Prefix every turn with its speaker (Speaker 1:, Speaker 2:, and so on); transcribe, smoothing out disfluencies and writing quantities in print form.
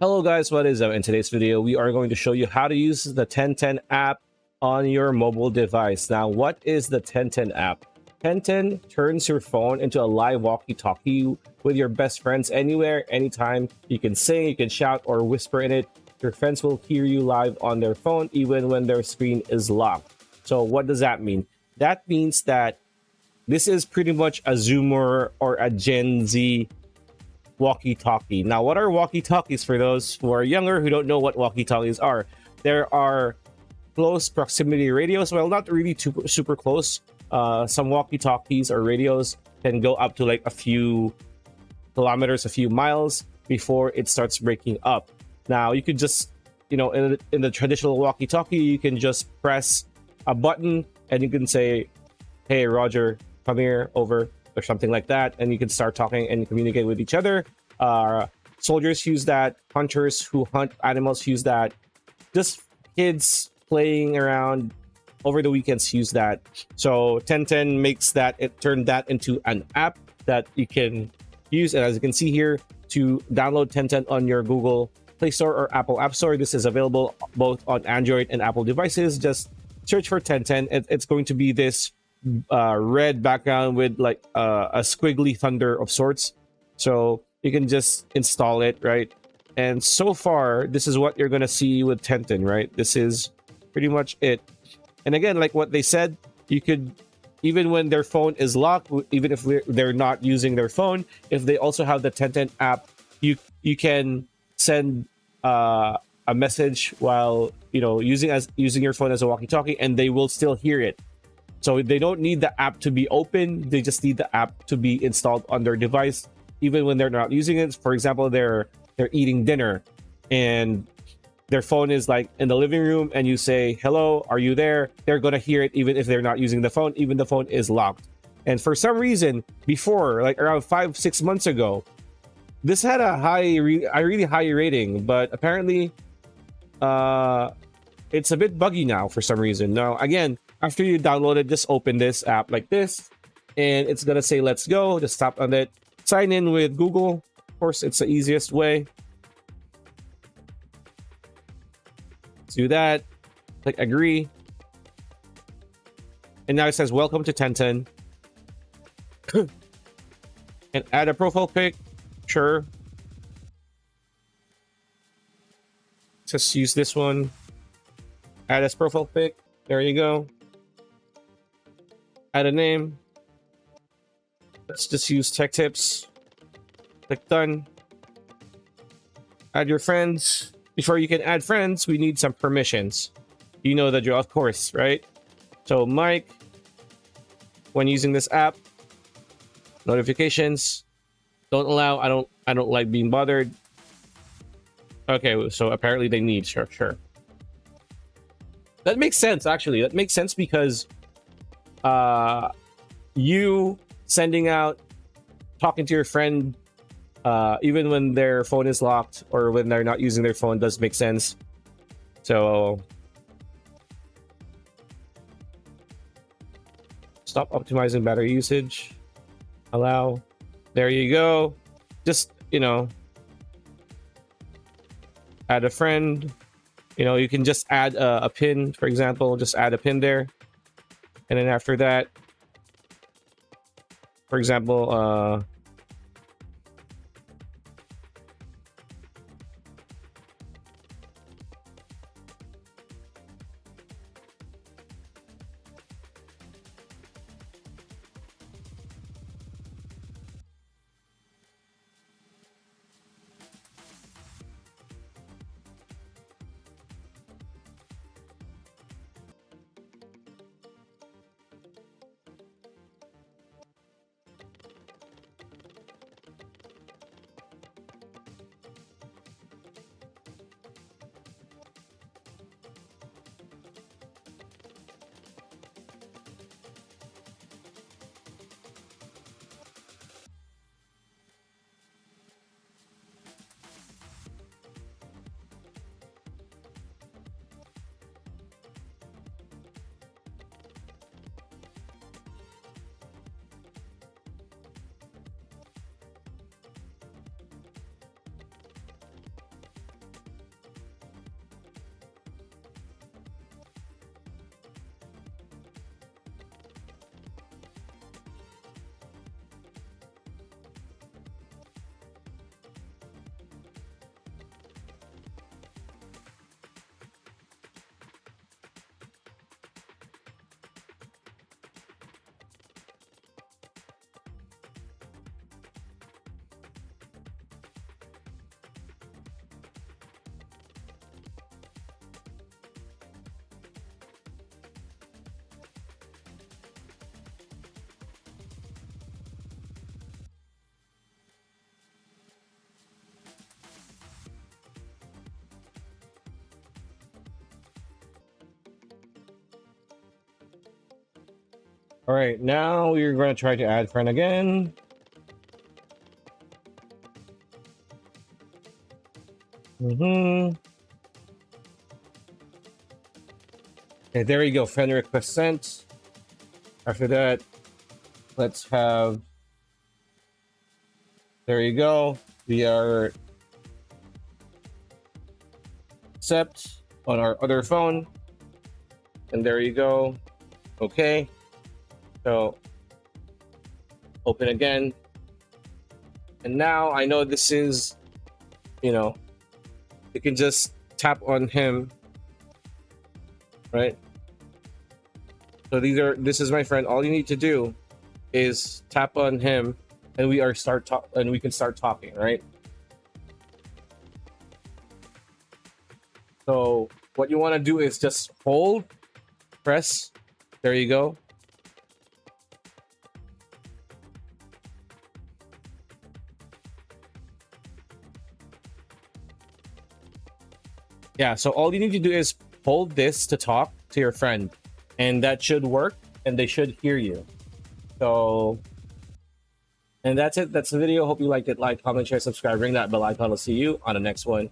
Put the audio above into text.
Speaker 1: Hello guys, what is up? In today's video, we are going to show you how to use the 1010 app on your mobile device. Now, what is the 1010 app? 1010 turns your phone into a live walkie-talkie with your best friends anywhere, anytime. You can sing, you can shout, or whisper in it. Your friends will hear you live on their phone even when their screen is locked. So what does that mean? That means that this is pretty much a Zoomer or a Gen Z walkie-talkie. Now, what are walkie-talkies for those who are younger who don't know what walkie-talkies are? There are close proximity radios. Well, not really super close. Some walkie-talkies or radios can go up to like a few kilometers, a few miles before it starts breaking up. Now, you could just, in the traditional walkie-talkie, you can just press a button and you can say, "Hey, Roger, come here, over," or something like that, and you can start talking and communicate with each other. Soldiers use that, hunters who hunt animals use that, just kids playing around over the weekends use that. So 1010 makes that, it turned that into an app that you can use. And as you can see here, to download 1010 on your Google Play Store or Apple App Store, this is available both on Android and Apple devices. Just search for 1010. It's going to be this red background with like a squiggly thunder of sorts, so you can just install it, right? And so far, this is what you're gonna see with 1010, right? This is pretty much it. And again, like what they said, you could, even when their phone is locked, even if they're not using their phone, if they also have the 1010 app, you can send a message while using your phone as a walkie-talkie, and they will still hear it. So they don't need the app to be open. They just need the app to be installed on their device, even when they're not using it. For example, they're eating dinner and their phone is like in the living room, and you say, "Hello, are you there?" They're gonna hear it even if they're not using the phone, even the phone is locked. And for some reason, before, like around 5-6 months ago, this had a really high rating, but apparently, it's a bit buggy now for some reason. Now, again, after you download it, just open this app like this, and it's gonna say "Let's go." Just tap on it. Sign in with Google. Of course, it's the easiest way. Let's do that. Click agree. And now it says "Welcome to 1010." And add a profile pic. Sure. Just use this one. Add as profile pic. There you go. Add a name. Let's just use tech tips. Click done. Add your friends. Before you can add friends, we need some permissions. You know the drill, of course, right? So Mike, when using this app, notifications, don't allow. I don't like being bothered. Okay, so apparently they need. Sure. That makes sense, actually. That makes sense because you sending out, talking to your friend, even when their phone is locked or when they're not using their phone, does make sense. So stop optimizing battery usage. Allow. There you go. Just, add a friend. You can just add a pin, for example. Just add a pin there. And then after that, for example, All right, now we're going to try to add friend again. Okay, there you go. Friend request sent. After that, let's have. There you go. We are accept on our other phone, and there you go. Okay, so open again, and now I know this is, you can just tap on him, right? So this is my friend. All you need to do is tap on him, and we can start talking, right? So what you want to do is just hold, press. There you go. Yeah, so all you need to do is hold this to talk to your friend, and that should work, and they should hear you. So, and that's it. That's the video. Hope you liked it. Like, comment, share, subscribe, ring that bell icon. I'll see you on the next one.